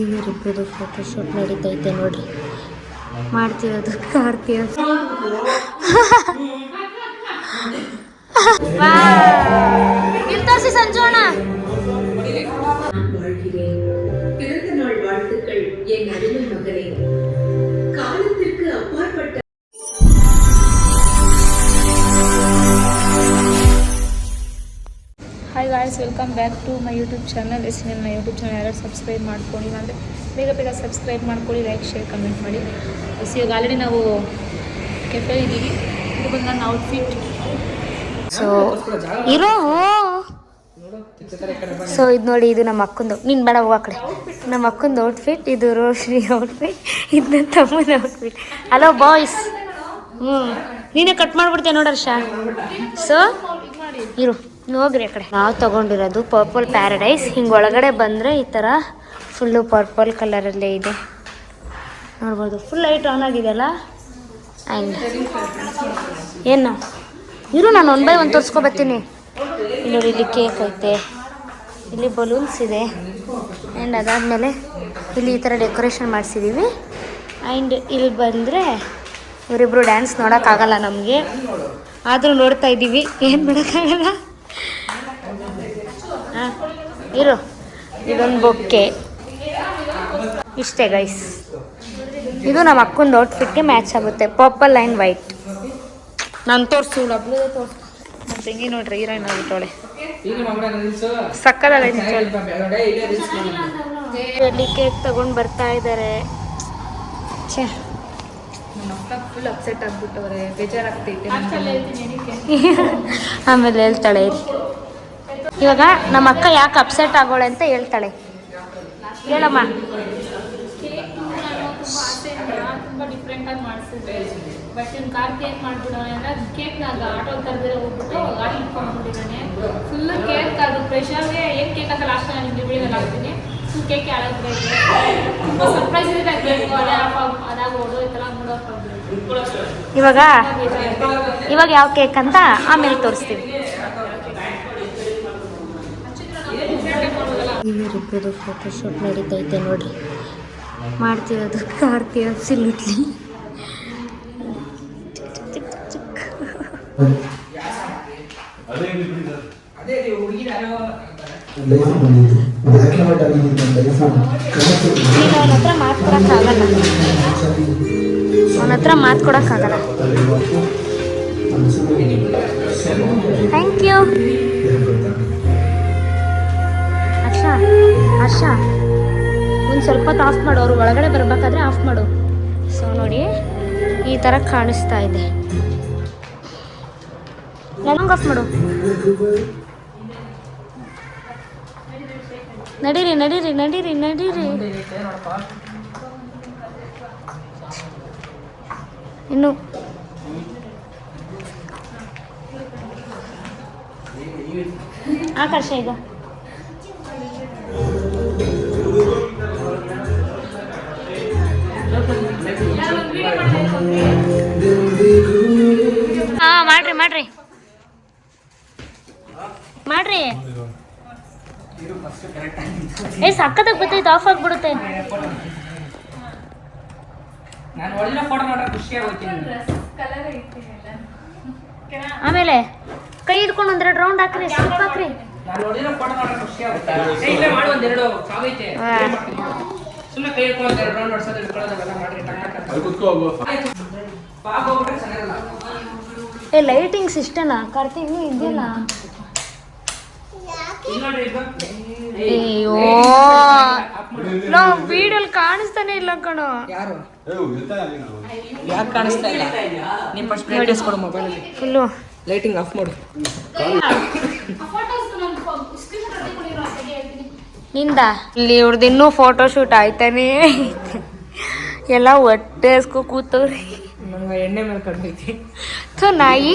ಇವರಿಬ್ಬರದು photoshoot ನಡೀತೈತೆ ನೋಡ್ರಿ. ಮಾಡ್ತಿರೋದು ಕಾರ್ತಿಯ. ಇರ್ತಾಸಿ ಸಂಜೋಣ. Hi guys, welcome back to my YouTube channel. ನನ್ನ ಯೂಟ್ಯೂಬ್ ಚಾನಲ್ ಯಾರು ಸಬ್ಸ್ಕ್ರೈಬ್ ಮಾಡ್ಕೊಂಡಿಲ್ಲ ಅಂದರೆ ಬೇಗ ಸಬ್ಸ್ಕ್ರೈಬ್ ಮಾಡ್ಕೊಳ್ಳಿ, ಲೈಕ್ ಶೇರ್ ಕಮೆಂಟ್ ಮಾಡಿ. ಇವಾಗ ಆಲ್ರೆಡಿ ನಾವು ಕೆಫೆ ಇದ್ದೀವಿ. ಇದು ಬಂದು ನನ್ನ ಔಟ್ಫಿಟ್. ಸೊ ಇದು ನೋಡಿ, ಇದು ನಮ್ಮ ಅಕ್ಕಂದು. ನೀನು ಬೇಡ ಹೋಗೋ ಕಡೆ. ನಮ್ಮ ಅಕ್ಕಂದು ಔಟ್ಫಿಟ್, ಇದು ರೋಶ್ನಿ ಔಟ್ಫಿಟ್, ಇದು ನನ್ನ ತಮ್ಮನ ಔಟ್ಫಿಟ್. Hello boys. ನೀನೇ ಕಟ್ ಮಾಡಿಬಿಡ್ತೇನೆ ನೋಡರ್ಷ. ಸೊ ಇರು, ಹೋಗ್ರಿ ಆ ಕಡೆ. ನಾವು ತೊಗೊಂಡಿರೋದು ಪರ್ಪಲ್ ಪ್ಯಾರಡೈಸ್. ಹಿಂಗೆ ಒಳಗಡೆ ಬಂದರೆ ಈ ಥರ ಫುಲ್ಲು ಪರ್ಪಲ್ ಕಲರಲ್ಲೇ ಇದೆ ನೋಡ್ಬೋದು. ಫುಲ್ ಲೈಟ್ ಆನ್ ಆಗಿದೆಯಲ್ಲ. ಆ್ಯಂಡ್ ಏನು ಇರು, ನಾನು 1 by 1 ತೋರಿಸ್ಕೊಬರ್ತೀನಿ. ನೋಡಿ, ಇಲ್ಲಿ ಕೇಕ್ ಐತೆ, ಇಲ್ಲಿ ಬಲೂನ್ಸ್ ಇದೆ, ಆ್ಯಂಡ್ ಅದಾದಮೇಲೆ ಇಲ್ಲಿ ಈ ಥರ ಡೆಕೋರೇಷನ್ ಮಾಡಿಸಿದ್ದೀವಿ. ಆ್ಯಂಡ್ ಇಲ್ಲಿ ಬಂದರೆ ಇವರಿಬ್ಬರು ಡ್ಯಾನ್ಸ್ ನೋಡೋಕ್ಕಾಗಲ್ಲ ನಮಗೆ, ಆದರೂ ನೋಡ್ತಾ ಇದ್ದೀವಿ. ಏನು ಮಾಡೋಕ್ಕಾಗಲ್ಲ. ಹಾಂ ಇರು, ಇದೊಂದು ಬೊಕ್ಕೆ. ಇಷ್ಟೇ ಗೈಸ್. ಇದು ನಮ್ಮ ಅಕ್ಕಂದು ಔಟ್ಫಿಟ್ಗೆ ಮ್ಯಾಚ್ ಆಗುತ್ತೆ, ಪರ್ಪಲ್ ಆ್ಯಂಡ್ ವೈಟ್. ನಾನು ತೋರಿಸು ಡಬ್ಲು ತೋರಿಸು. ನಮ್ಮ ತಂಗಿ ನೋಡ್ರಿ, ಹೀರೋಯಿನ್ ಆಗಿಟ್ಟವಳೆ, ಸಕ್ಕದಾಗೈತೆ. ಇಲ್ಲಿ ಕೇಕ್ ತಗೊಂಡು ಬರ್ತಾ ಇದ್ದಾರೆ. ಛೇ, ಫುಲ್ ಅಪ್ಸೆಟ್ ಆಗ್ಬಿಟ್ಟವ್ರೆ, ಬೇಜಾರಾಗ್ತೈತೆ. ಆಮೇಲೆ ಹೇಳ್ತಾಳೆ. ಇವಾಗ ನಮ್ಮ ಅಕ್ಕ ಯಾಕೆ ಅಪ್ಸೆಟ್ ಆಗೋಳೆ ಅಂತ ಹೇಳ್ತಾಳೆ. ಹೇಳಮ್ಮ. ತುಂಬ ಡಿಫ್ರೆಂಟಾಗಿ ಮಾಡಿಸಿದ್ವಿ. ಬಟ್ ಇವ್ನು ಕಾರ್ತಿ ಏನು ಮಾಡ್ಬಿಡೋಣ ಅಂದರೆ ಕೇಕ್ನಾಗ ಆಟೋ ಥರದೇ ಹೋಗ್ಬಿಟ್ಟು ಗಾಡಿ ಇಟ್ಕೊಂಡ್ಬಿಟ್ಟಿದ್ದಾನೆ. ಫುಲ್ಲು ಕೇಕ್, ಅದು ಪ್ರೆಷರ್ಗೆ ಏನು ಕೇಕ್ ಅಂತ ಲಾಸ್ಟ್ ನಾನು ನಿಮಗೆ ವಿಡಿಯೋದಲ್ಲಿ ಹಾಕ್ತೀನಿ. ಫುಲ್ ಕೇಕ್ ಯಾರಾದ್ರೆ ತುಂಬ ಸರ್ಪ್ರೈಸ್ ಇದೆ. ಕೇಕ್ ಅದಾಗ ಓಡೋಯ್ತಲ್ಲ, ನೋಡೋಕೆ. ಇವಾಗ ಯಾವ ಕೇಕ್ ಅಂತ ಆಮೇಲೆ ತೋರಿಸ್ತೀವಿ. ಇವರಿಬ್ಬರದು ಫೋಟೋಶೂಟ್ ನಡೀತೈತೆ ನೋಡ್ರಿ. ಮಾಡ್ತಿರೋದು ಕಾರ್ತಿ ಅಬ್ಸಲ್ಯೂಟ್ಲಿ. ಅವನ ಹತ್ರ ಮಾತು ಕೊಡೋಕ್ಕಾಗಲ್ಲ. Thank you. ಹರ್ಷ, ಒಂದು ಸ್ವಲ್ಪ ಹೊತ್ತು ಆಫ್ ಮಾಡು. ಅವರು ಒಳಗಡೆ ಬರಬೇಕಾದ್ರೆ ಆಫ್ ಮಾಡು. ಸೊ ನೋಡಿ, ಈ ಥರ ಕಾಣಿಸ್ತಾ ಇದೆ. ನನಗೆ ಆಫ್ ಮಾಡು. ನಡೀರಿ ನಡೀರಿ ನಡೀರಿ ನಡೀರಿ. ಇನ್ನು ಆಕರ್ಷ ಈಗ ಮಾಡ್ರಿ ಮಾಡ್ರಿ ಮಾಡ್ರಿ. ಸಕ್ಕತ್ತಾಗಿ ಬರ್ತೈತೆ, ಆಫ್ ಆಗಿಬಿಡುತ್ತೆ. ಆಮೇಲೆ ಕೈ ಹಿಡ್ಕೊಂಡು 1-2 ರೌಂಡ್ ಹಾಕ್ರಿ, ಸ್ಲಿಪ್ ಹಾಕ್ರಿ. ಲೈಟಿಂಗ್ಸ್ ಇಷ್ಟನಾ ಕಾರ್ತಿ? ಇನ್ನೂ ಇದೆಯಲ್ಲ. ಅಯ್ಯೋ, ನಾವು ವಿಡಿಯೋಲಿ ಕಾಣಿಸ್ತಾನೆ ಇಲ್ಲ ಕಣೋ. ಯಾಕೆ ಕಾಣಿಸ್ತಾ ಇಲ್ಲ? ನಿಮ್ಮ ಫಸ್ಟ್ ಬ್ರೈಟ್ನೆಸ್ ಕೊಡು ಮೊಬೈಲಲ್ಲಿ. ಫುಲ್ಲು ಲೈಟಿಂಗ್ ಆಫ್ ಮಾಡು. ನಿಂದ ಇಲ್ಲಿ ಇವ್ರದ್ದು ಇನ್ನೂ ಫೋಟೋ ಶೂಟ್ ಆಯ್ತಾನೇ ಎಲ್ಲ ಹೊಟ್ಟೆ ಹಸ್ಕೊ ಕೂತವ್ರಿ. ನಂಗೆ ಎಣ್ಣೆ ಮೇಲೆ ಕಡ್ದೈತಿ. ಥೋ ನಾಯಿ.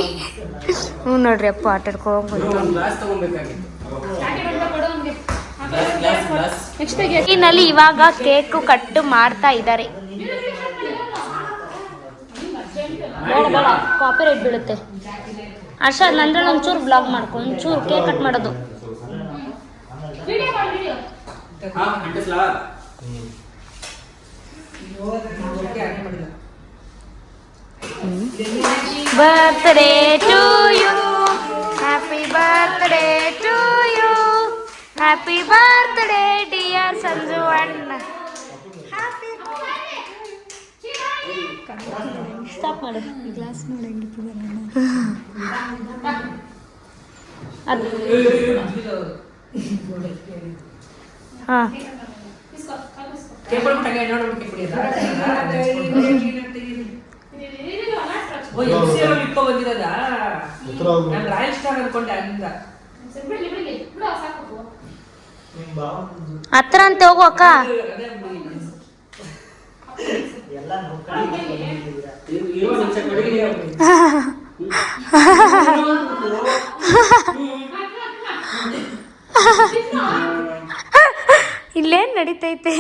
ಹ್ಞೂ ನೋಡ್ರಿ ಅಪ್ಪ ಆಟಾಡ್ಕೊಂಡು ಇಲ್ಲಿ ಇವಾಗ ಕೇಕು ಕಟ್ಟು ಮಾಡ್ತಾ ಇದ್ದಾರೆ. ಕಾಪಿರೈಟ್ ಬೀಳುತ್ತೆ. ಅರ್ಷ, ನಂದ್ರೆ ಒಂಚೂರು ಬ್ಲಾಗ್ ಮಾಡ್ಕೊ, ಒಂಚೂರು ಕೇಕ್ ಕಟ್ ಮಾಡೋದು. Birthday to you, happy birthday to you, happy birthday dear Sanju ಅಣ್ಣ. ಸ್ಟಾಪ್ ಮಾಡು. ಗ್ಲಾಸ್ ಹಾಂ ಹತ್ರ ಅಂತ ಹೋಗು ಅಕ್ಕ. ಇಲ್ಲೇನ್ ನಡೀತೈತೆ?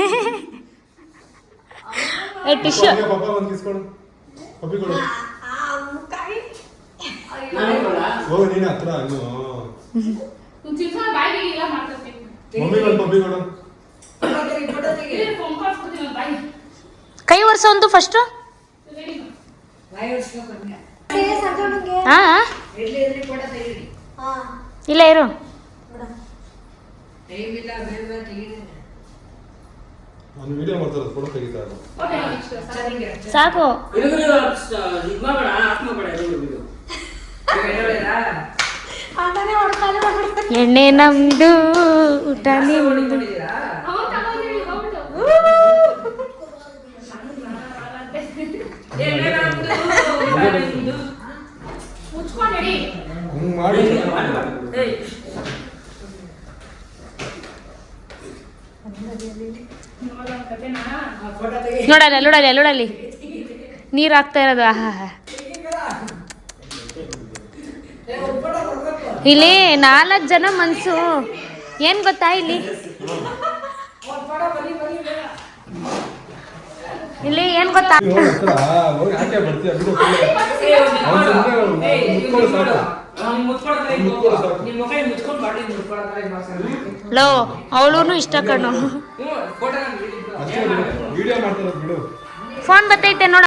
ಟಿಶ್ಯೂ ಕೈ ಒರ್ಸೋ ಒಂದು ಫಸ್ಟ್. ಇಲ್ಲ ಇರು. ಸಾಕು. ಎಣ್ಣೆ ನಮ್ದು, ಊಟ ನಿಮ್ದು. ನೋಡಲ್ಲಿ ನೀರು ಹಾಕ್ತಾ ಇರೋದು. ಇಲ್ಲಿ 4 ಜನ ಮನ್ಸು. ಏನ್ ಗೊತ್ತಾ, ಇಲ್ಲಿ ಏನ್ ಗೊತ್ತಾ, ಲೋ ಅವಳು ಇಷ್ಟ ಕಣ್ಣು. ಫೋನ್ ಬರ್ತೈತೆ ನೋಡ.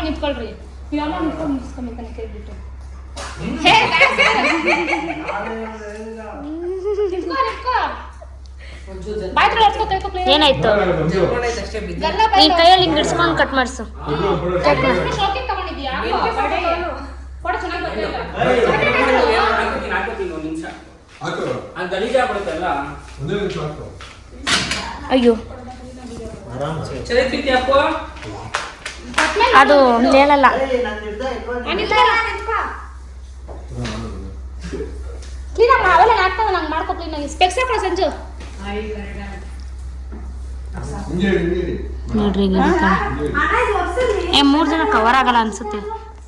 ನಿಂತ್ಕೊಳ್ರಿ. ಏನಾಯ್ತು? ನೀನ್ ಕೈಯಲ್ಲಿ ಹಿಂಗ್ ಇಡ್ಸ್ಕೊಂಡು ಕಟ್ ಮಾಡ್ಸು. ಅಯ್ಯೋ ಅದು ಹೇಳಲ್ಲ. ಸಂಜು ನೋಡ್ರಿ 3 ಜನ ಕವರ್ ಆಗಲ್ಲ ಅನ್ಸುತ್ತೆ.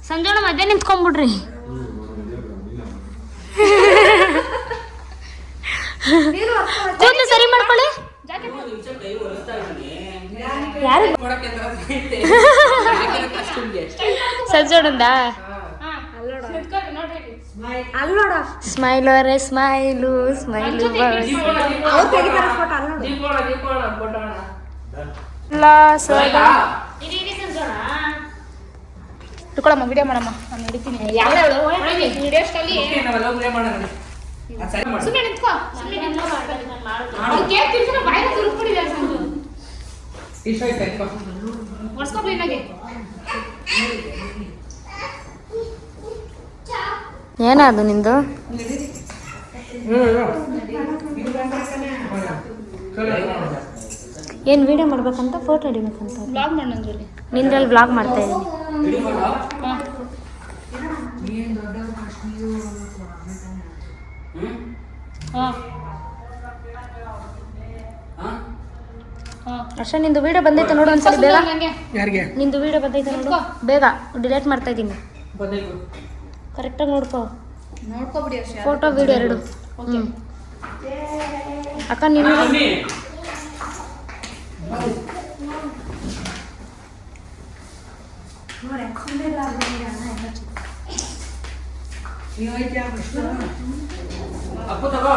ಸಂಜೋಣ ಮಧ್ಯೆ ನಿಂತ್ಕೊಂಡ್ಬಿಡ್ರಿ. ಕೂದಲು ಸರಿ ಮಾಡ್ಕೊಳ್ಳಿ. ಸಂಜೋಣಂದ ಸ್ಮೈಲು ರೇ ಸ್ಮೈಲು ಸ್ಮೈಲು. ಇಟ್ಕೊಳಮ್ಮ, ವಿಡಿಯೋ ಮಾಡಮ್ಮ. ನಾನು ಹಿಡಿತೀನಿ. ಏನದು ನಿಂದು? ಏನು ವಿಡಿಯೋ ಮಾಡ್ಬೇಕಂತ, ಫೋಟೋ ಹಿಡಿಬೇಕಂತ? ವ್ಲಾಗ್ ಮಾಡೋದ್ರಲ್ಲಿ ನಿಂದ್ರಲ್ಲಿ ವ್ಲಾಗ್ ಮಾಡ್ತಾ ಇದ್ದೀನಿ. ಅರ್ಷ, ನಿಂದು ವಿಡಿಯೋ ಬಂದೈತೆ ನೋಡು ಒಂದ್ಸಲ ಬೇಗ. ನಿಂದು ವಿಡಿಯೋ ಬಂದೈತೆ ನೋಡು ಬೇಗ. ಡಿಲೀಟ್ ಮಾಡ್ತಾ ಇದ್ದೀನಿ. ಕರೆಕ್ಟಾಗಿ ನೋಡ್ಕೊಬಿಡಿ. Photo video 2. ಅಕ್ಕ ನೀನು ಅಪ್ಪು ತಗೋ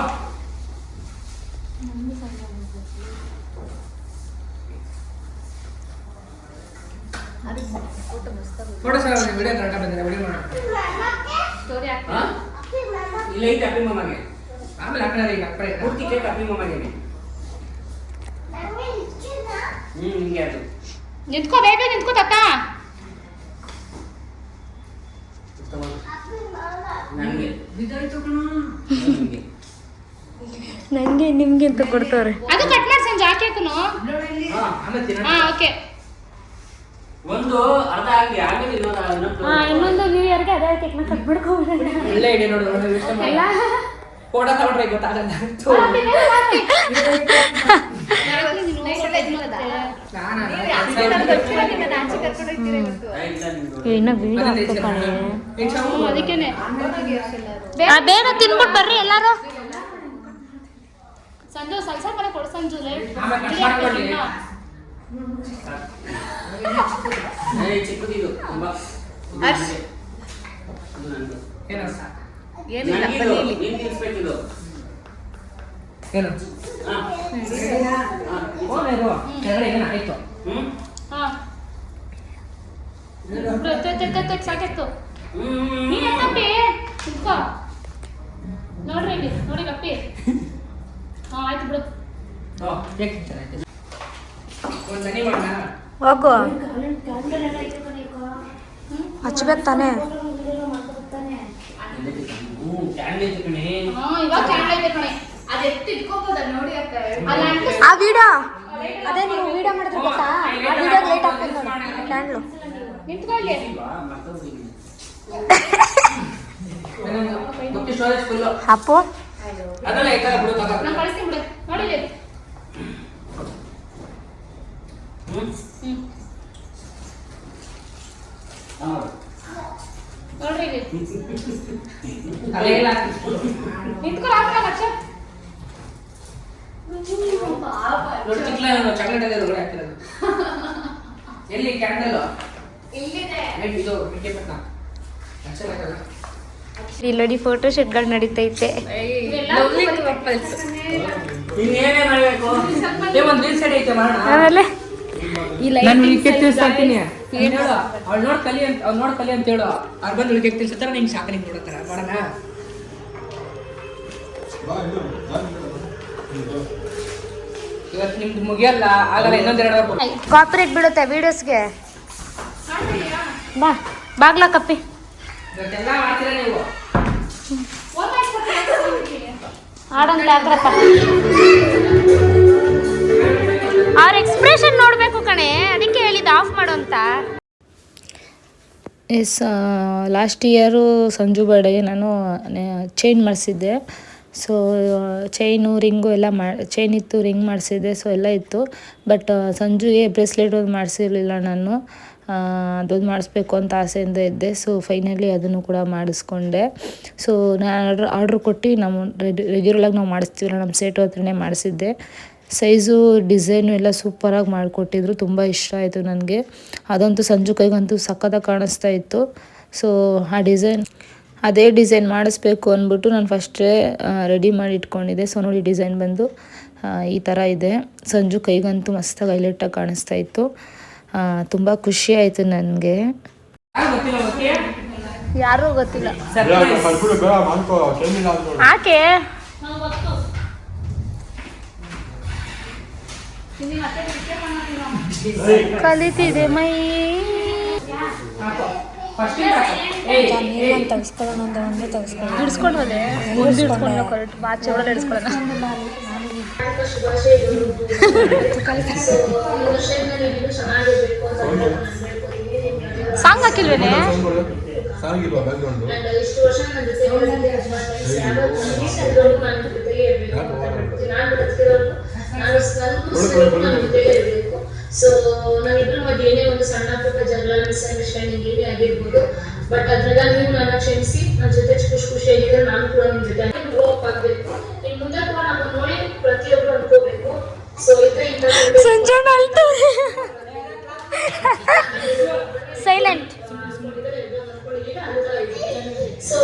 ಫೋಟೋ ಸರ್ ವಿಡಿಯೋ ಕರೆಕ್ಟ್ ಬಂದಿದೆ ವಿಡಿಯೋ ಮಾಡೋಣ ಸ್ಟೋರಿ ಹಾಕ್ತೀನಿ ಇಲ್ಲ ಐತೆ ಅಪ್ಪಿ ಮಮ್ಮಗೆ ಆಮೇಲೆ ಹಾಕೋಣ ಈಗ ಪೂರ್ತಿ ಕೇಕ್ ಅಪ್ಪಿ ಮಮ್ಮಗೆ ನಿಂಗೆ ಅದು ನಿಂತ್ಕೋ ಬೇಗ ನಿಂತ್ಕೋ ತಾತ ನನಗೆ ನಂಗೆ ನಿಮ್ಗೆ ಅಂತ ಕೊಡ್ತವ್ರೆ ಅದು ಕಟ್ ಮಾಡಿ ಸಂಜೆ ಹಾಕ್ಯಾಕನು ಓಕೆ ಒಂದು ಅರ್ಧ ಆಗಿ ಆಮೇಲೆ ಇನ್ನೊಂದು ನ್ಯೂ ಇಯರ್ಗೆ ಅದೇ ಕೇಕ್ನ ಕಟ್ ಮಾಡ್ಕೊಬಿಡೋಣ ಒಳ್ಳೆ ಐಡಿಯಾ ನೋಡು ಫೋಟೋ ತಗೊಂಡ್ರೆ ಗೊತ್ತಾಗಲ್ಲ ಇನ್ನ ವೀಡಿಯೋ ಅದಕ್ಕೇನೆ ಬೇಗ ತಿನ್ಬಿಟ್ಟು ಬರ್ರಿ ಎಲ್ಲಾರು ಸಂಜು ಸ್ವಲ್ಪ ಕೊಡು ಸಂಜು ಚಿಕ್ಕದಿದು ತುಂಬಾ ಸಾಕಿತ್ತು ನೋಡ್ರಿ ಇಲ್ಲಿ ನೋಡಿ ಕಪ್ಪಿ ಆಯ್ತು ಬಿಡು ಹೋಗು ಹಚ್ಬೇಕು ತಾನೇ ಇವಾಗ ಕ್ಯಾಂಡಲ್ ಐತೆ ಕಣೆ ಅದು ಎತ್ತು ಇಟ್ಕೋಬೋದ ನೋಡಿ ಆ ವಿಡಿಯೋ ಅದೇ ನೀವು ವಿಡಿಯೋ ಮಾಡಿದ್ರೆ ಗೊತ್ತಾ ಆ ವಿಡಿಯೋ ಲೇಟ್ ಆಗ್ತದೆ ನೋಡಿ ಕ್ಯಾಂಡ್ಲು ನಿಂತ್ಕೊಳ್ಳಿ ಅಪ್ಪು ಅದಲ್ಲ ಐತಲ್ಲ ಬಿಡು ತಗೋ ನಾನು ಕಳಿಸ್ತೀನಿ ಬಿಡು ನೋಡಿ ನೋಡ್ರಿ ಇಲ್ಲಿ ಅಲ್ಲೆಲ್ಲ ನಿಂತ್ಕೊಳ್ಳಿ ಹಾಕ್ತಾ ಲಕ್ಷ ನೋಡಿ ಚಿಕ್ಕಲ ಚಾಕ್ಲೇಟ್ ಅದೇ ಒಳಗೆ ಹಾಕಿರೋದು ಎಲ್ಲಿ ಕ್ಯಾಂಡಲ್ ಇಲ್ಲಿದೆ ಲೈಟ್ ಇದು ಬಿಕ್ಕೆ ಪಟ್ಟ ಹಚ್ಚಲಾಗಲ್ಲ ಇಲ್ಲಡಿ ಫೋಟೋ ಶೂಟ್ಗಳು ನಡೀತೈತೆ ಇನ್ನೇನೇ ಮಾಡಬೇಕು ಒಂದು ರೀಲ್ ಸೈಡ್ ಐತೆ ಮಾಡೋಣ ಆಮೇಲೆ ನಾನು ಕೇಕ್ ತಿಳ್ಸಾಕ್ತೀನಿ ಹೇಳು ಅವ್ಳು ನೋಡಿ ಕಲಿ ಅಂತ ಅವ್ಳು ನೋಡಿ ಕಲಿ ಅಂತ ಹೇಳು ಅವ್ರು ಬಂದು ಕೇಕ್ ತಿಳ್ಸತ್ತಾರ ನಿಂಗೆ ಸಾಕು ನಿಂಗೆ ನೋಡತ್ತಾರ ಮಾಡೋಣ ಇವತ್ತು ನಿಮ್ದು ಮುಗಿಯಲ್ಲ ಆಗಲ್ಲ ಇನ್ನೊಂದೆರಡು ಕಾಪರೇಟ್ ಬಿಡುತ್ತೆ ವಿಡಿಯೋಸ್ಗೆ ಬಾ ಬಾಗ್ಲ ಕಪ್ಪಿ ಇವತ್ತೆಲ್ಲ ಮಾಡ್ತೀರಾ ನೀವು ಆಡಂತ ಯಾಕ್ರಪ್ಪ ಅವ್ರ ಎಕ್ಸ್ಪ್ರೆಷನ್ ನೋಡಬೇಕು ಕಣೆ ಅದಕ್ಕೆ ಹೇಳಿದ್ದು ಆಫ್ ಮಾಡು ಅಂತ ಎಸ್ ಲಾಸ್ಟ್ ಇಯರು ಸಂಜು ಬರ್ಡೇಗೆ ನಾನು ಚೈನ್ ಮಾಡಿಸಿದ್ದೆ ಸೊ ಚೈನು ರಿಂಗು ಎಲ್ಲ ಚೈನ್ ಇತ್ತು ರಿಂಗ್ ಮಾಡಿಸಿದ್ದೆ ಸೊ ಎಲ್ಲ ಇತ್ತು ಬಟ್ ಸಂಜುಗೆ ಬ್ರೇಸ್ಲೆಟ್ ಒಂದು ಮಾಡಿಸಿರಲಿಲ್ಲ ನಾನು ಅದೊಂದು ಮಾಡಿಸ್ಬೇಕು ಅಂತ ಆಸೆಯಿಂದ ಇದ್ದೆ ಸೊ ಫೈನಲಿ ಅದನ್ನು ಕೂಡ ಮಾಡಿಸ್ಕೊಂಡೆ ಸೊ ನಾನು ಆರ್ಡ್ರ್ ಕೊಟ್ಟು ನಾವು ರೆಗ್ಯುಲರಾಗಿ ನಾವು ಮಾಡಿಸ್ತೀವಲ್ಲ ನಮ್ಮ ಸೇಟು ಹತ್ರನೇ ಮಾಡಿಸಿದ್ದೆ ಸೈಜು ಡಿಸೈನು ಎಲ್ಲ ಸೂಪರಾಗಿ ಮಾಡಿಕೊಟ್ಟಿದ್ರು ತುಂಬ ಇಷ್ಟ ಆಯಿತು ನನಗೆ ಅದಂತೂ ಸಂಜು ಕೈಗಂತೂ ಸಖತ್ತಾಗಿ ಕಾಣಿಸ್ತಾ ಇತ್ತು ಸೊ ಆ ಅದೇ ಡಿಸೈನ್ ಮಾಡಿಸ್ಬೇಕು ಅಂದ್ಬಿಟ್ಟು ನಾನು ಫಸ್ಟೇ ರೆಡಿ ಮಾಡಿ ಇಟ್ಕೊಂಡಿದ್ದೆ ಸೊ ನೋಡಿ ಡಿಸೈನ್ ಬಂದು ಈ ಥರ ಇದೆ ಸಂಜು ಕೈಗಂತೂ ಮಸ್ತಾಗಿ ಹೈಲೈಟಾಗಿ ಕಾಣಿಸ್ತಾ ಇತ್ತು ತುಂಬ ಖುಷಿ ಆಯಿತು ನನಗೆ ಯಾರೂ ಗೊತ್ತಿಲ್ಲ ಆಕೆ ಕಲಿತಿದೆ ಮೈ ತೆಗೆಸ್ಕೊಳ್ಳೋಣ ಅಂತ ಅಂದರೆ ತೆಗೆಸ್ಕೊಳ್ಳೋಣ ಹಿಡ್ಸ್ಕೊಂಡೋದೆ ಮುಂದೆ ಹಿಡ್ಸ್ಕೊಂಡು ಕರೆಕ್ಟ್ ಬಾಚೆ ಒಳಗೆ ಹಿಡ್ಸ್ಕೊಳ್ಳೋಣ ಸಾಂಗ್ ಹಾಕಿಲ್ವೇನೆ ಸೊ ನಾವಿಬ್ರ ಮಧ್ಯೆ ಏನೇ ಒಂದು ಸಣ್ಣ ಪುಟ್ಟ ಜಗಳ ಮಿಸ್ಅಂಡರ್ಸ್ಟ್ಯಾಂಡಿಂಗ್ ಏನೇ ಆಗಿರ್ಬೋದು ಬಟ್ ಅದ್ರೆಲ್ಲ ನೀವು ನನ್ನ ಕ್ಷಮಿಸಿ ನನ್ನ ಜೊತೆ ಖುಷಿಯಾಗಿದ್ರೆ ನಾನು ಕೂಡ ನಿಮ್ಮ ಜೊತೆ ಗ್ರೋ ಅಪ್ ಆಗಬೇಕು ಇನ್ನು ಮುಂದೆ ಕೂಡ ಸಂಜೋಣ ಅಳ್ತಾರೆ. Silent. So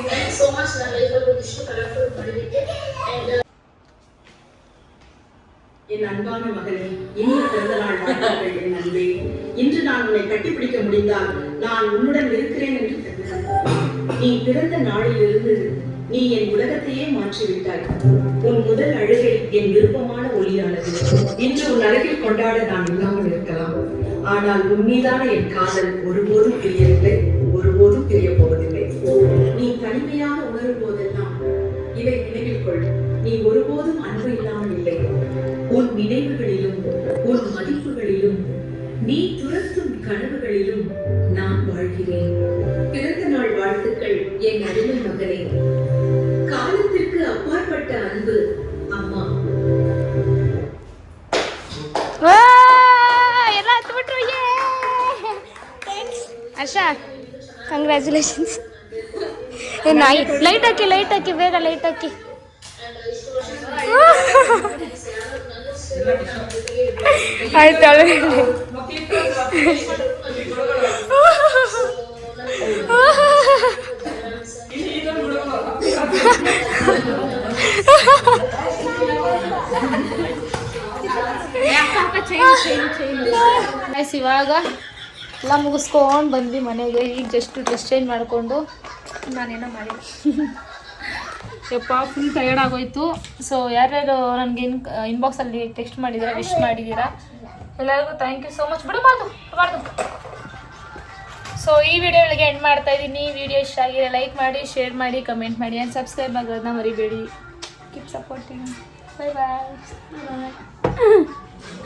thank so much ನನ್ನ ಲೈಫಲ್ಲಿ ಒಂದಿಷ್ಟು ಕಲರ್ಫುಲ್ ಮಾಡಿದ್ದಕ್ಕೆ. என் அன்பான மகனே, இனிய பிறந்த நாள் வாழ்த்துக்கள் என் அன்பே. இன்று நான் உன்னை கட்டிப்பிடிக்க முடிந்தால் நான் உன்னுடன் இருக்கிறேன் என்று கருதுகிறேன். நீ பிறந்த நாளிலிருந்து நீ என் உலகத்தையே மாற்றிவிட்டாய். உன் முதல் அழுகை என் விருப்பமான ஒளியானது. இன்று உன் அருகில் கொண்டாட நான் இல்லாமல் இருக்கலாம். ஆனால் உன் மீதான என் காதல் ஒருபோதும் பிரியவில்லை, ஒருபோதும் பிரிய போவதில்லை. நீ தனிமையாக உணரும் போதெல்லாம் இதை நினைவில் கொள். நீ ஒருபோதும் அன்பு இல்லாமல் இல்லை. உன் நினைவுகளிலும் உன் மதிப்புகளிலும் நீ துரத்தும் கனவுகளிலும் நான் வாழ்கிறேன். பிறந்த நாள் வாழ்த்துக்கள் என் அருமை மகனே. காலத்திற்கு அப்பாற்பட்ட அன்பு அம்மா. ಎಲ್ಲ ಹತ್ಬಿಟ್ರು. ಹರ್ಷ ಕಂಗ್ರ್ಯಾಚುಲೇಷನ್ಸ್. ಲೈಟ್ ಹಾಕಿ ಬೇಗ ಲೈಟ್ ಹಾಕಿ. ಆಯ್ತು ಇವಾಗ ಎಲ್ಲ ಮುಗಿಸ್ಕೊಂಡು ಬಂದ್ವಿ ಮನೆಗೆ. ಈಗ ಜಸ್ಟ್ ಡ್ರೆಸ್ ಚೇಂಜ್ ಮಾಡಿಕೊಂಡು ನಾನೇನೋ ಮಾಡಿ ಯಪ್ಪ ಫುಲ್ ಟಯರ್ಡ್ ಆಗೋಯ್ತು. ಸೊ ಯಾರ್ಯಾರು ನನಗೆ ಇನ್ಬಾಕ್ಸಲ್ಲಿ ಟೆಕ್ಸ್ಟ್ ಮಾಡಿದ್ದೀರಾ, ವಿಶ್ ಮಾಡಿದ್ದೀರಾ, ಎಲ್ಲರಿಗೂ ಥ್ಯಾಂಕ್ ಯು ಸೋ ಮಚ್. ಬಿಡಬಾರ್ದು. ಸೊ ಈ ವಿಡಿಯೋಗಳಿಗೆ ಎಂಡ್ ಮಾಡ್ತಾ ಇದ್ದೀನಿ. ವಿಡಿಯೋ ಇಷ್ಟ ಆಗಿದೆ ಲೈಕ್ ಮಾಡಿ, ಶೇರ್ ಮಾಡಿ, ಕಮೆಂಟ್ ಮಾಡಿ ಆ್ಯಂಡ್ ಸಬ್ಸ್ಕ್ರೈಬ್ ಆಗೋದನ್ನ ಮರಿಬೇಡಿ. Keep supporting. ಬೈ ಬಾಯ್.